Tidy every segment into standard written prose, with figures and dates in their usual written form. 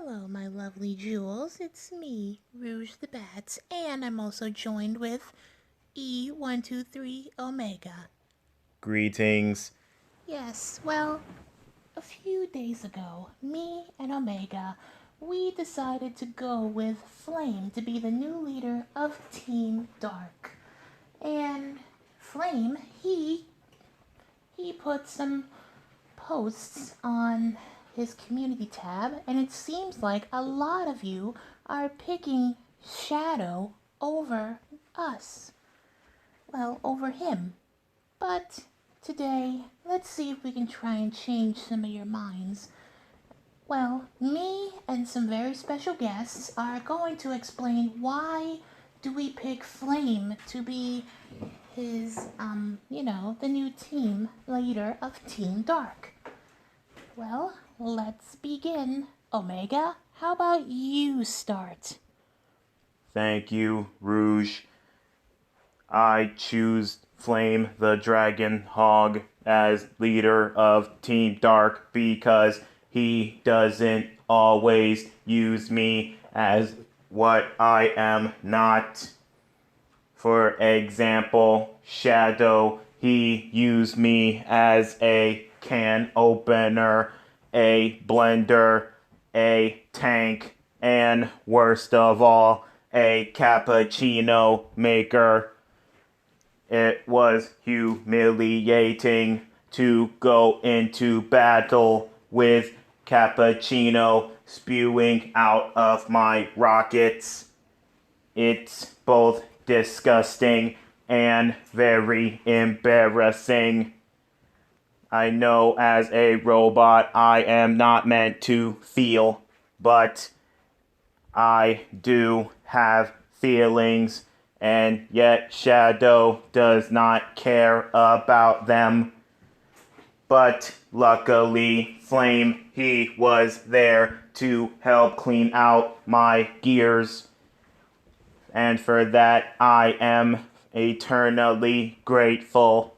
Hello, my lovely jewels. It's me, Rouge the Bats, and I'm also joined with E123 Omega. Greetings. Yes, well, a few days ago, me and Omega, we decided to go with Flame to be the new leader of Team Dark. And Flame, he put some posts on his community tab, and it seems like a lot of you are picking Shadow over us. Well, over him. But today, let's see if we can try and change some of your minds. Well, me and some very special guests are going to explain why do we pick Flame to be his, the new team leader of Team Dark. Well, let's begin. Omega, how about you start? Thank you, Rouge. I choose Flame the Dragon Hog as leader of Team Dark because he doesn't always use me as what I am not. For example, Shadow, he used me as a can opener, a blender, a tank, and worst of all, a cappuccino maker. It was humiliating to go into battle with cappuccino spewing out of my rockets. It's both disgusting and very embarrassing. I know as a robot I am not meant to feel, but I do have feelings, and yet Shadow does not care about them. But luckily, Flame, he was there to help clean out my gears. And for that, I am eternally grateful.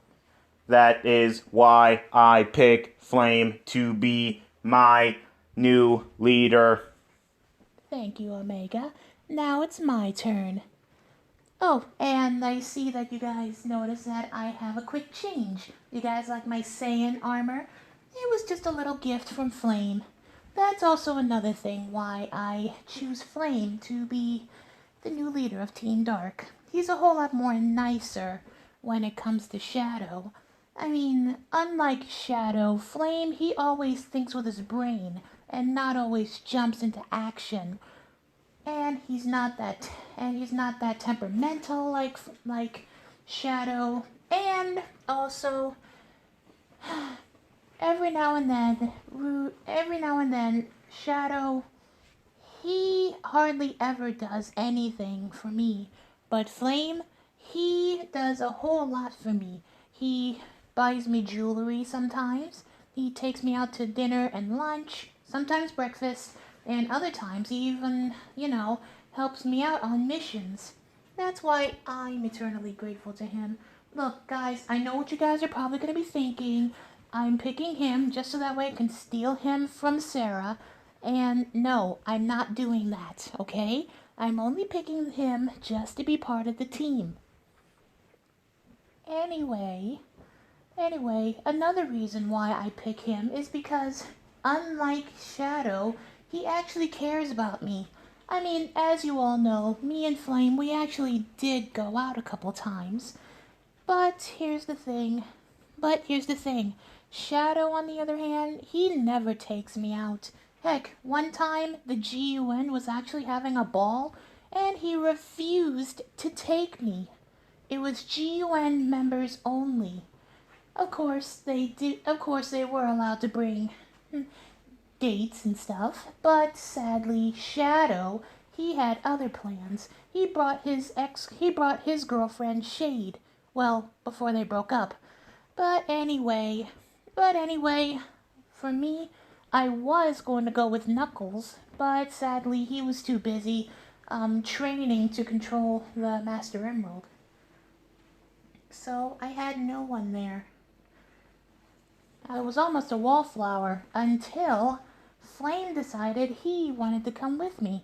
That is why I pick Flame to be my new leader. Thank you, Omega. Now it's my turn. Oh, and I see that you guys noticed that I have a quick change. You guys like my Saiyan armor? It was just a little gift from Flame. That's also another thing why I choose Flame to be the new leader of Team Dark. He's a whole lot more nicer when it comes to Shadow. I mean, unlike Shadow, Flame, he always thinks with his brain and not always jumps into action. And he's not that temperamental like Shadow. And also every now and then Shadow, he hardly ever does anything for me. But Flame, he does a whole lot for me. He buys me jewelry sometimes. He takes me out to dinner and lunch, sometimes breakfast, and other times he even, helps me out on missions. That's why I'm eternally grateful to him. Look, guys, I know what you guys are probably going to be thinking. I'm picking him just so that way I can steal him from Sarah. And no, I'm not doing that, okay? I'm only picking him just to be part of the team. Anyway, another reason why I pick him is because, unlike Shadow, he actually cares about me. I mean, as you all know, me and Flame, we actually did go out a couple times. But here's the thing. Shadow, on the other hand, he never takes me out. Heck, one time the GUN was actually having a ball, and he refused to take me. It was GUN members only. Of course they were allowed to bring dates and stuff, but sadly Shadow, he had other plans. He brought his girlfriend Shade. Well, before they broke up. But anyway, for me, I was going to go with Knuckles, but sadly he was too busy training to control the Master Emerald. So I had no one there. I was almost a wallflower until Flame decided he wanted to come with me,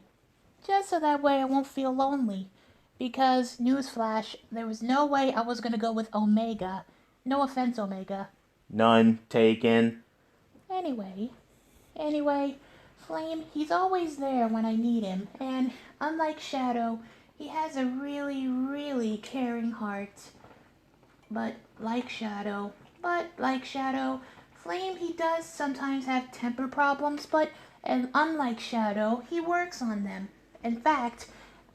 just so that way I won't feel lonely. Because, newsflash, there was no way I was gonna go with Omega. No offense, Omega. None taken. Anyway, Flame, he's always there when I need him, and unlike Shadow, he has a really, really caring heart. But like Shadow, Flame, he does sometimes have temper problems, and unlike Shadow, he works on them. In fact,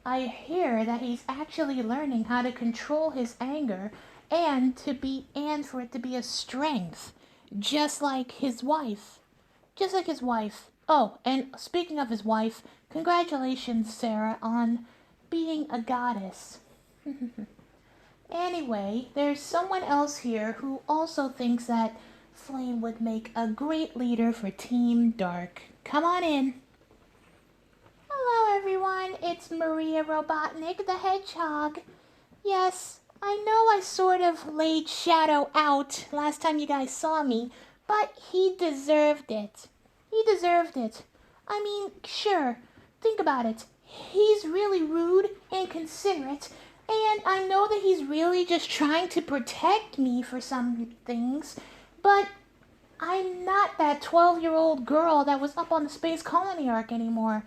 I hear that he's actually learning how to control his anger and for it to be a strength, just like his wife. Just like his wife. Oh, and speaking of his wife, congratulations, Sarah, on being a goddess. Anyway, there's someone else here who also thinks that Flame would make a great leader for Team Dark. Come on in. Hello, everyone. It's Maria Robotnik, the Hedgehog. Yes, I know I sort of laid Shadow out last time you guys saw me, but he deserved it. He deserved it. I mean, sure, think about it. He's really rude, inconsiderate, and I know that he's really just trying to protect me for some things, but I'm not that 12-year-old girl that was up on the Space Colony Arc anymore.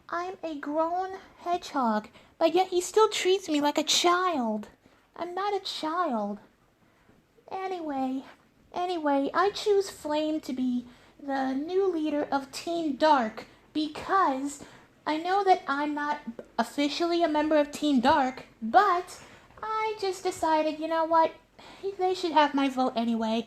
I'm a grown hedgehog, but yet he still treats me like a child. I'm not a child. Anyway, I choose Flame to be the new leader of Team Dark because I know that I'm not officially a member of Team Dark, but I just decided, you know what? They should have my vote anyway.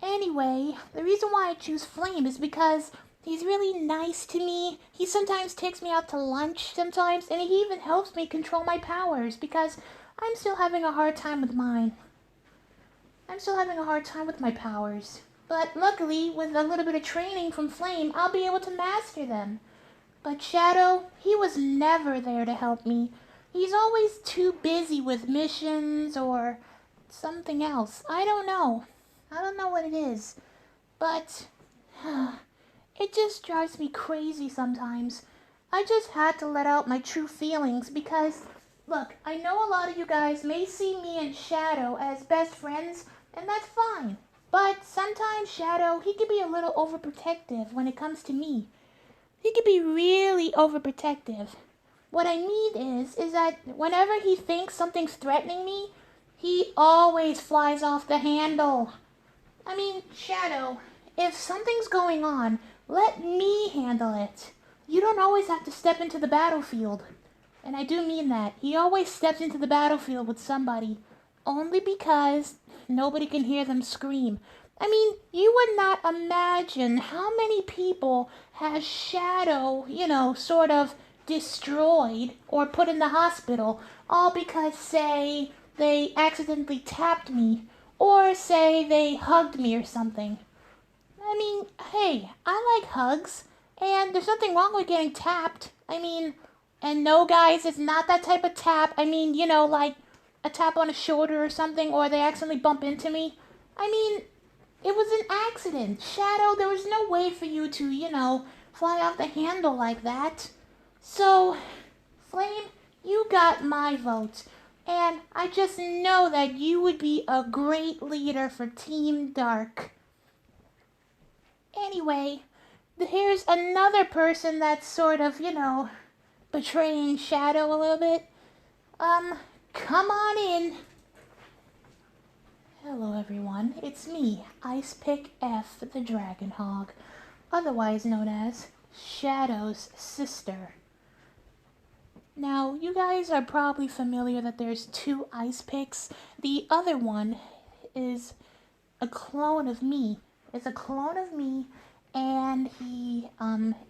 Anyway, the reason why I choose Flame is because he's really nice to me. He sometimes takes me out to lunch sometimes, and he even helps me control my powers because I'm still having a hard time with mine. I'm still having a hard time with my powers. But luckily, with a little bit of training from Flame, I'll be able to master them. But Shadow, he was never there to help me. He's always too busy with missions or something else. I don't know. I don't know what it is. But it just drives me crazy sometimes. I just had to let out my true feelings because, look, I know a lot of you guys may see me and Shadow as best friends, and that's fine. But sometimes Shadow, he can be a little overprotective when it comes to me. He can be really overprotective. What I mean is that whenever he thinks something's threatening me, he always flies off the handle. I mean, Shadow, if something's going on, let me handle it. You don't always have to step into the battlefield. And I do mean that. He always steps into the battlefield with somebody. Only because nobody can hear them scream. I mean, you would not imagine how many people has Shadow, sort of destroyed or put in the hospital, all because, say, they accidentally tapped me, or say they hugged me or something. I mean, hey, I like hugs, and there's nothing wrong with getting tapped. I mean, and no, guys, it's not that type of tap. I mean, like a tap on a shoulder or something, or they accidentally bump into me. I mean, it was an accident. Shadow, there was no way for you to, fly off the handle like that. So, Flame, you got my vote. And I just know that you would be a great leader for Team Dark. Anyway, here's another person that's sort of, betraying Shadow a little bit. Come on in. Hello everyone, it's me, Ice Pick F, the Dragon Hog, otherwise known as Shadow's sister. Now, you guys are probably familiar that there's two Ice Picks. The other one is a clone of me. And he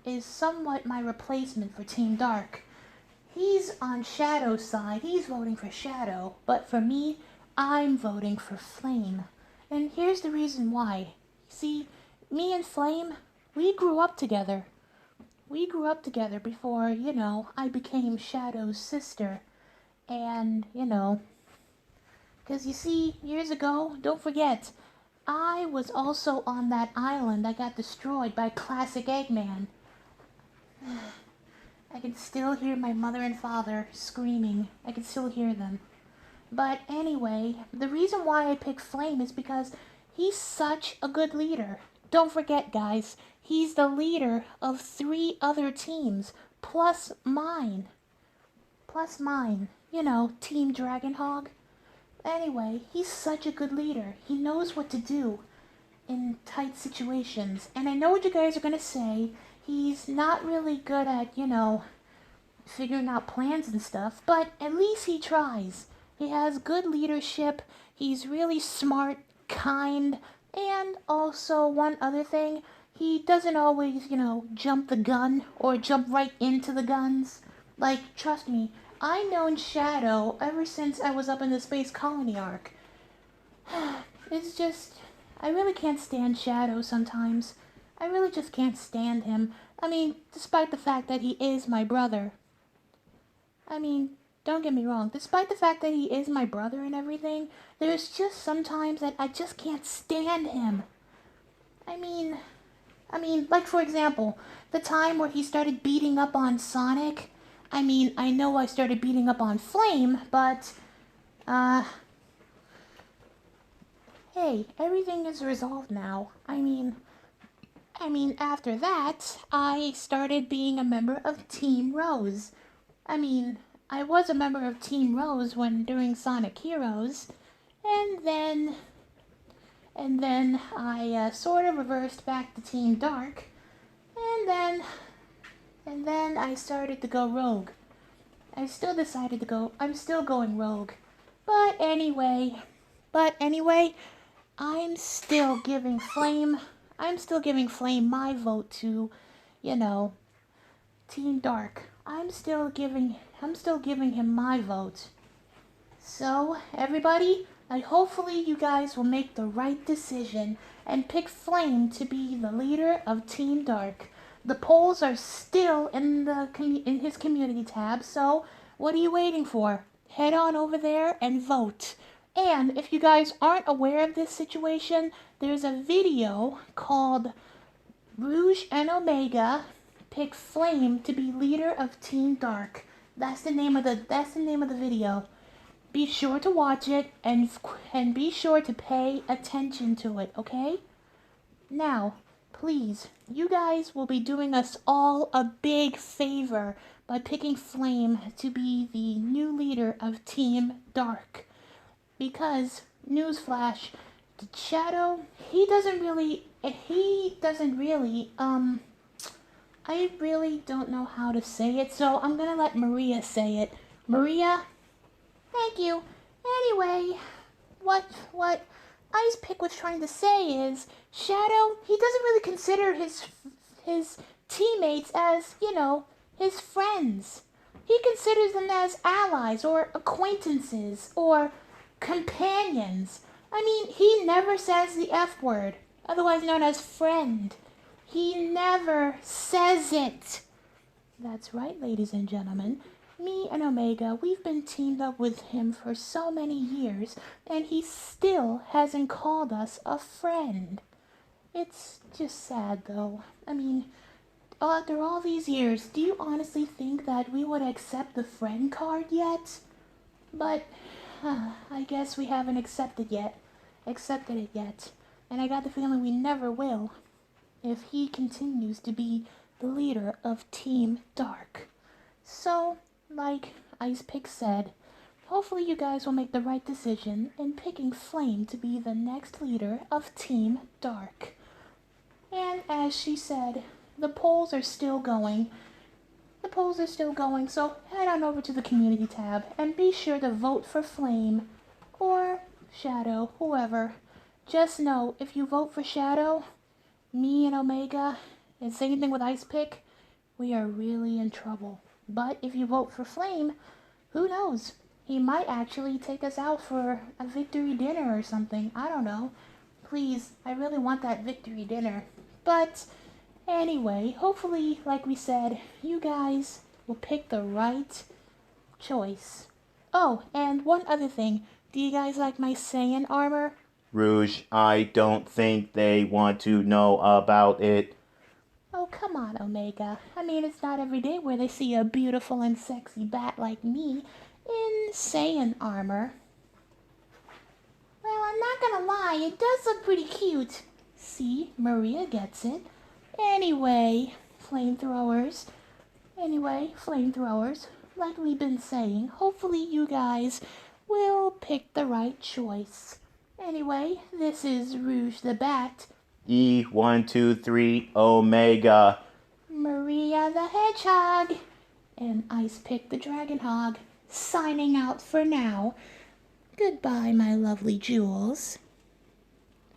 is somewhat my replacement for Team Dark. He's on Shadow's side. He's voting for Shadow, but for me, I'm voting for Flame. And here's the reason why. See, me and Flame, we grew up together. We grew up together before, I became Shadow's sister. And, because you see, years ago, don't forget, I was also on that island that got destroyed by Classic Eggman. I can still hear my mother and father screaming. I can still hear them. But anyway, the reason why I picked Flame is because he's such a good leader. Don't forget, guys, he's the leader of 3 other teams, plus mine. Plus mine. You know, Team Dragonhog. Anyway, he's such a good leader. He knows what to do in tight situations. And I know what you guys are going to say. He's not really good at, figuring out plans and stuff, but at least he tries. He has good leadership. He's really smart, kind, and also one other thing, he doesn't always, jump the gun or jump right into the guns. Like, trust me, I've known Shadow ever since I was up in the Space Colony arc. It's just, I really can't stand Shadow sometimes. I really just can't stand him. I mean, despite the fact that he is my brother. I mean, don't get me wrong, despite the fact that he is my brother and everything, there's just sometimes that I just can't stand him. I mean, like for example, the time where he started beating up on Sonic. I mean, I know I started beating up on Flame, but, hey, everything is resolved now. I mean, after that, I started being a member of Team Rose. I mean, I was a member of Team Rose during Sonic Heroes, and then I sort of reversed back to Team Dark, and then I started to go Rogue. I'm still going Rogue, but anyway, I'm still giving Flame my vote to, Team Dark. I'm still giving him my vote. So, everybody, hopefully you guys will make the right decision and pick Flame to be the leader of Team Dark. The polls are still in his community tab, so what are you waiting for? Head on over there and vote. And if you guys aren't aware of this situation, there's a video called Rouge and Omega pick Flame to be leader of Team Dark. That's the name of the video. Be sure to watch it and be sure to pay attention to it, okay? Now, please, you guys will be doing us all a big favor by picking Flame to be the new leader of Team Dark. Because, newsflash, Shadow, I really don't know how to say it, so I'm gonna let Maria say it. Maria? Thank you. Anyway, what Ice Pick was trying to say is, Shadow, he doesn't really consider his teammates as, his friends. He considers them as allies or acquaintances or companions. I mean, he never says the F word, otherwise known as friend. He never says it. That's right, ladies and gentlemen. Me and Omega, we've been teamed up with him for so many years, and he still hasn't called us a friend. It's just sad, though. I mean, after all these years, do you honestly think that we would accept the friend card yet? But, I guess we haven't accepted it yet. And I got the feeling we never will, if he continues to be the leader of Team Dark. So, like Ice Pick said, hopefully you guys will make the right decision in picking Flame to be the next leader of Team Dark. And as she said, the polls are still going. So head on over to the community tab and be sure to vote for Flame or Shadow, whoever. Just know, if you vote for Shadow, me and Omega, and same thing with Ice Pick, we are really in trouble. But if you vote for Flame, who knows? He might actually take us out for a victory dinner or something. I don't know. Please, I really want that victory dinner. But anyway, hopefully, like we said, you guys will pick the right choice. Oh, and one other thing. Do you guys like my Saiyan armor? Rouge, I don't think they want to know about it. Oh, come on, Omega. I mean, it's not every day where they see a beautiful and sexy bat like me in Saiyan armor. Well, I'm not gonna lie, it does look pretty cute. See, Maria gets it. Anyway, flamethrowers. Like we've been saying, hopefully you guys will pick the right choice. Anyway, this is Rouge the Bat, E123 Omega. Maria the Hedgehog, and Ice Pick the Dragon Hog, signing out for now. Goodbye, my lovely jewels.